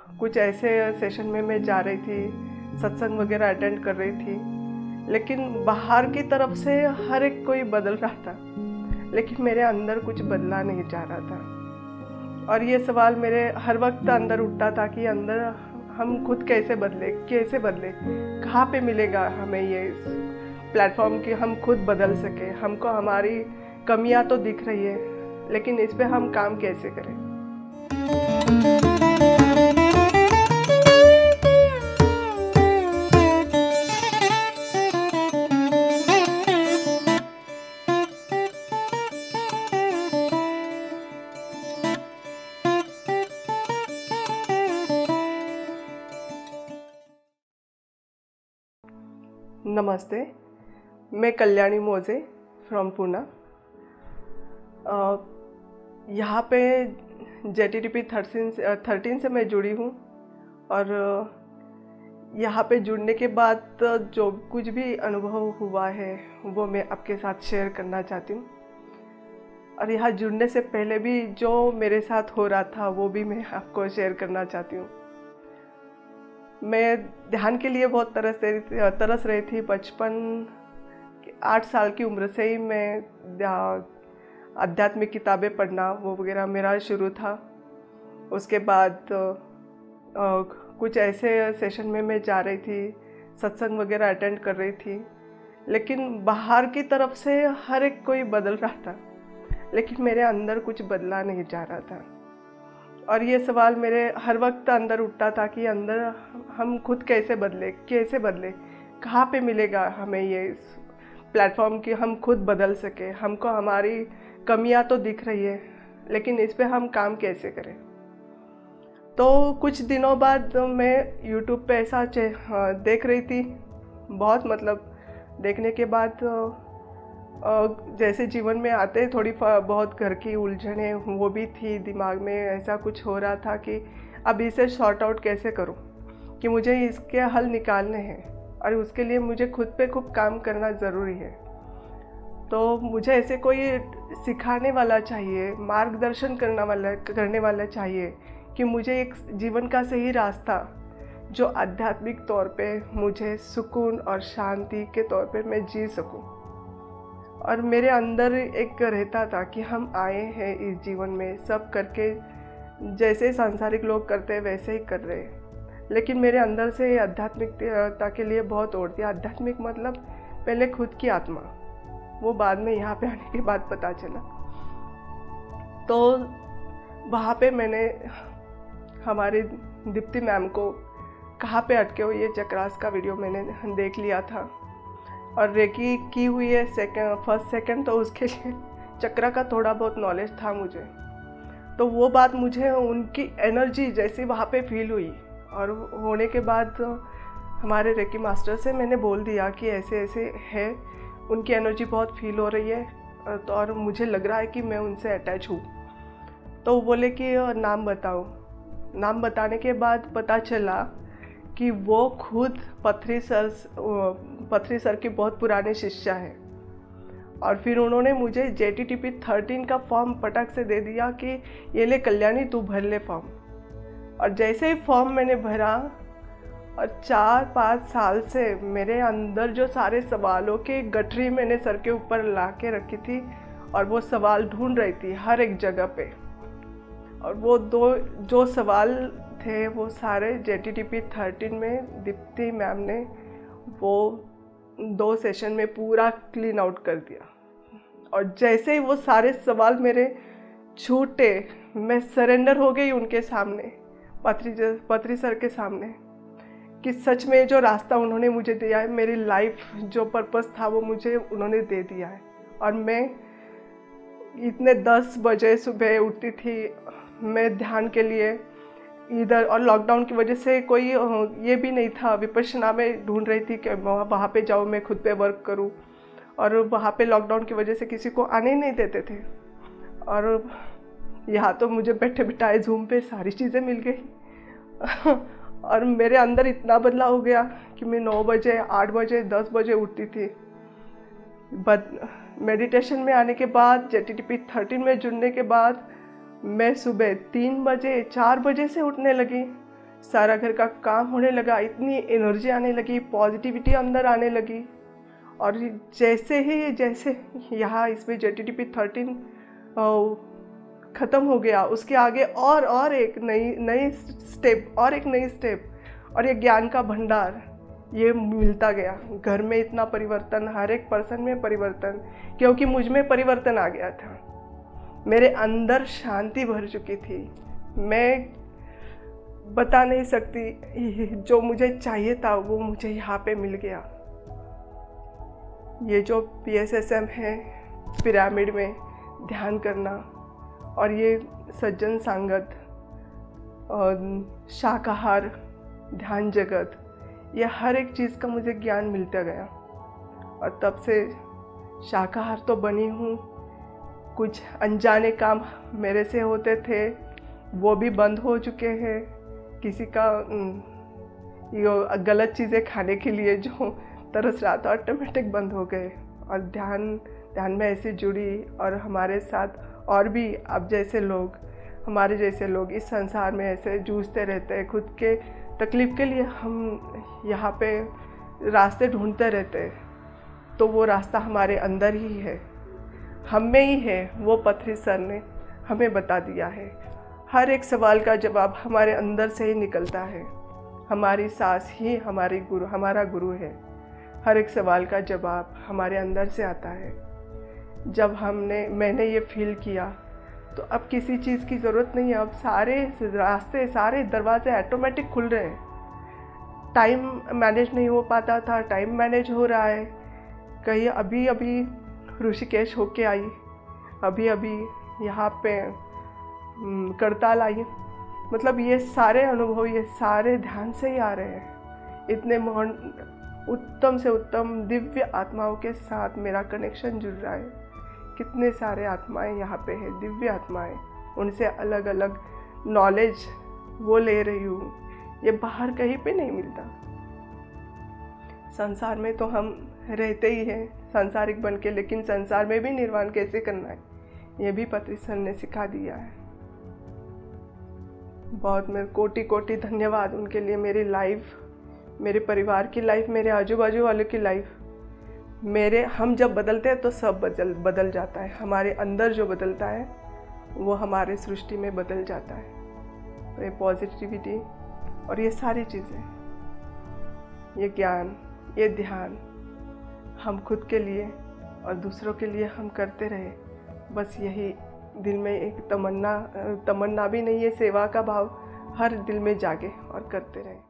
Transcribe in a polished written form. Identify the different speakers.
Speaker 1: कुछ ऐसे सेशन में मैं जा रही थी, सत्संग वगैरह अटेंड कर रही थी, लेकिन बाहर की तरफ से हर एक कोई बदल रहा था, लेकिन मेरे अंदर कुछ बदला नहीं जा रहा था। और ये सवाल मेरे हर वक्त अंदर उठता था कि अंदर हम खुद कैसे बदले, कहाँ पे मिलेगा हमें ये प्लेटफॉर्म कि हम खुद बदल सके। हमको हमारी कमियां तो दिख रही है, लेकिन इस पे हम काम कैसे करें। नमस्ते, मैं कल्याणी मोजे फ्रॉम पुणे। यहाँ पे JTTP 13 से मैं जुड़ी हूँ, और यहाँ पे जुड़ने के बाद जो कुछ भी अनुभव हुआ है वो मैं आपके साथ शेयर करना चाहती हूँ। और यहाँ जुड़ने से पहले भी जो मेरे साथ हो रहा था वो भी मैं आपको शेयर करना चाहती हूँ। मैं ध्यान के लिए बहुत तरस रही थी। बचपन 8 साल की उम्र से ही मैं आध्यात्मिक किताबें पढ़ना वो वगैरह मेरा शुरू था। उसके बाद कुछ ऐसे सेशन में मैं जा रही थी, सत्संग वगैरह अटेंड कर रही थी, लेकिन बाहर की तरफ से हर एक कोई बदल रहा था, लेकिन मेरे अंदर कुछ बदला नहीं जा रहा था। और ये सवाल मेरे हर वक्त अंदर उठता था कि अंदर हम खुद कैसे बदले, कहाँ पे मिलेगा हमें ये प्लेटफॉर्म कि हम खुद बदल सके। हमको हमारी कमियां तो दिख रही है, लेकिन इस पे हम काम कैसे करें। तो कुछ दिनों बाद मैं YouTube पे ऐसा देख रही थी। बहुत देखने के बाद जैसे जीवन में आते थोड़ी बहुत घर की उलझनें वो भी थी दिमाग में। ऐसा कुछ हो रहा था कि अब इसे सॉर्ट आउट कैसे करूं, कि मुझे इसके हल निकालने हैं, और उसके लिए मुझे खुद पे खूब काम करना ज़रूरी है। तो मुझे ऐसे कोई सिखाने वाला चाहिए, मार्गदर्शन करने वाला चाहिए कि मुझे एक जीवन का सही रास्ता जो आध्यात्मिक तौर पे मुझे सुकून और शांति के तौर पे मैं जी सकूं। और मेरे अंदर एक रहता था कि हम आए हैं इस जीवन में सब करके, जैसे सांसारिक लोग करते हैं वैसे ही कर रहे हैं, लेकिन मेरे अंदर से आध्यात्मिकता के लिए बहुत ओर थी। आध्यात्मिक मतलब पहले खुद की आत्मा, वो बाद में यहाँ पे आने के बाद पता चला। तो वहाँ पे मैंने हमारी दीप्ति मैम को कहाँ पे अटके हुए ये चक्रास का वीडियो मैंने देख लिया था, और रेकी की हुई है फर्स्ट सेकंड, तो उसके लिए चक्रा का थोड़ा बहुत नॉलेज था मुझे। तो वो बात मुझे उनकी एनर्जी जैसी वहाँ पे फील हुई, और होने के बाद हमारे रेकी मास्टर से मैंने बोल दिया कि ऐसे ऐसे है, उनकी एनर्जी बहुत फील हो रही है, तो और मुझे लग रहा है कि मैं उनसे अटैच हूँ। तो वो बोले कि नाम बताओ। नाम बताने के बाद पता चला कि वो खुद पथरी सर की बहुत पुराने शिष्या है। और फिर उन्होंने मुझे JTTP 13 का फॉर्म पटक से दे दिया कि ये ले कल्याणी, तू भर ले फॉर्म। और जैसे ही फॉर्म मैंने भरा, और 4-5 साल से मेरे अंदर जो सारे सवालों की गठरी मैंने सर के ऊपर ला के रखी थी, और वो सवाल ढूंढ रही थी हर एक जगह पे। और वो जो सवाल थे वो सारे JTTP 13 में दीप्ति मैम ने वो 2 सेशन में पूरा क्लीन आउट कर दिया। और जैसे ही वो सारे सवाल मेरे छूटे, मैं सरेंडर हो गई उनके सामने, पथरी सर के सामने, कि सच में जो रास्ता उन्होंने मुझे दिया है, मेरी लाइफ जो पर्पस था वो मुझे उन्होंने दे दिया है। और मैं इतने 10 बजे सुबह उठती थी मैं ध्यान के लिए इधर, और लॉकडाउन की वजह से कोई ये भी नहीं था, विपश्यना में ढूंढ रही थी कि वहाँ पे जाऊँ, मैं खुद पे वर्क करूँ। और वहाँ पे लॉकडाउन की वजह से किसी को आने ही नहीं देते थे, और यहाँ तो मुझे बैठे बिठाए ज़ूम पे सारी चीज़ें मिल गई। और मेरे अंदर इतना बदलाव हो गया कि मैं 9 बजे, 8 बजे, 10 बजे उठती थी। मेडिटेशन में आने के बाद, JTTP 13 में जुड़ने के बाद मैं सुबह 3 बजे, 4 बजे से उठने लगी। सारा घर का काम होने लगा, इतनी एनर्जी आने लगी, पॉजिटिविटी अंदर आने लगी। और जैसे यहाँ इसमें JTTP 13 ख़त्म हो गया, उसके आगे और एक नई स्टेप और ये ज्ञान का भंडार ये मिलता गया। घर में इतना परिवर्तन, हर एक पर्सन में परिवर्तन, क्योंकि मुझ में परिवर्तन आ गया था। मेरे अंदर शांति भर चुकी थी। मैं बता नहीं सकती, जो मुझे चाहिए था वो मुझे यहाँ पे मिल गया। ये जो PSSM है, पिरामिड में ध्यान करना, और ये सज्जन संगत और शाकाहार ध्यान जगत, ये हर एक चीज़ का मुझे ज्ञान मिलता गया। और तब से शाकाहार तो बनी हूँ। कुछ अनजाने काम मेरे से होते थे, वो भी बंद हो चुके हैं। किसी का ये गलत चीज़ें खाने के लिए जो तरस रहा था, ऑटोमेटिक बंद हो गए। और ध्यान में ऐसे जुड़ी, और हमारे साथ और भी अब जैसे लोग, हमारे जैसे लोग इस संसार में ऐसे जूझते रहते हैं। खुद के तकलीफ़ के लिए हम यहाँ पे रास्ते ढूंढते रहते हैं, तो वो रास्ता हमारे अंदर ही है, हम में ही है। वो पथरी सर ने हमें बता दिया है। हर एक सवाल का जवाब हमारे अंदर से ही निकलता है। हमारी सांस ही हमारा गुरु है। हर एक सवाल का जवाब हमारे अंदर से आता है। जब मैंने ये फील किया, तो अब किसी चीज़ की ज़रूरत नहीं है। अब सारे रास्ते, सारे दरवाजे ऑटोमेटिक खुल रहे हैं। टाइम मैनेज नहीं हो पाता था, टाइम मैनेज हो रहा है। कहीं अभी ऋषिकेश होके आई, अभी यहाँ पे करताल आई। मतलब ये सारे अनुभव, ये सारे ध्यान से ही आ रहे हैं। इतने महान, उत्तम से उत्तम दिव्य आत्माओं के साथ मेरा कनेक्शन जुड़ रहा है। कितने सारे आत्माएं यहाँ पे हैं, दिव्य आत्माएं। उनसे अलग अलग नॉलेज वो ले रही हूँ। ये बाहर कहीं पे नहीं मिलता। संसार में तो हम रहते ही हैं सांसारिक बन के, लेकिन संसार में भी निर्वाण कैसे करना है, ये भी पत्री सर ने सिखा दिया है। बहुत मैं कोटि धन्यवाद उनके लिए। मेरी लाइफ, मेरे परिवार की लाइफ, मेरे आजू बाजू वालों की लाइफ, हम जब बदलते हैं तो सब बदल जाता है। हमारे अंदर जो बदलता है वो हमारे सृष्टि में बदल जाता है। तो ये पॉजिटिविटी और ये सारी चीज़ें, ये ज्ञान, ये ध्यान हम खुद के लिए और दूसरों के लिए हम करते रहे। बस यही दिल में एक तमन्ना भी नहीं है, सेवा का भाव हर दिल में जागे और करते रहे।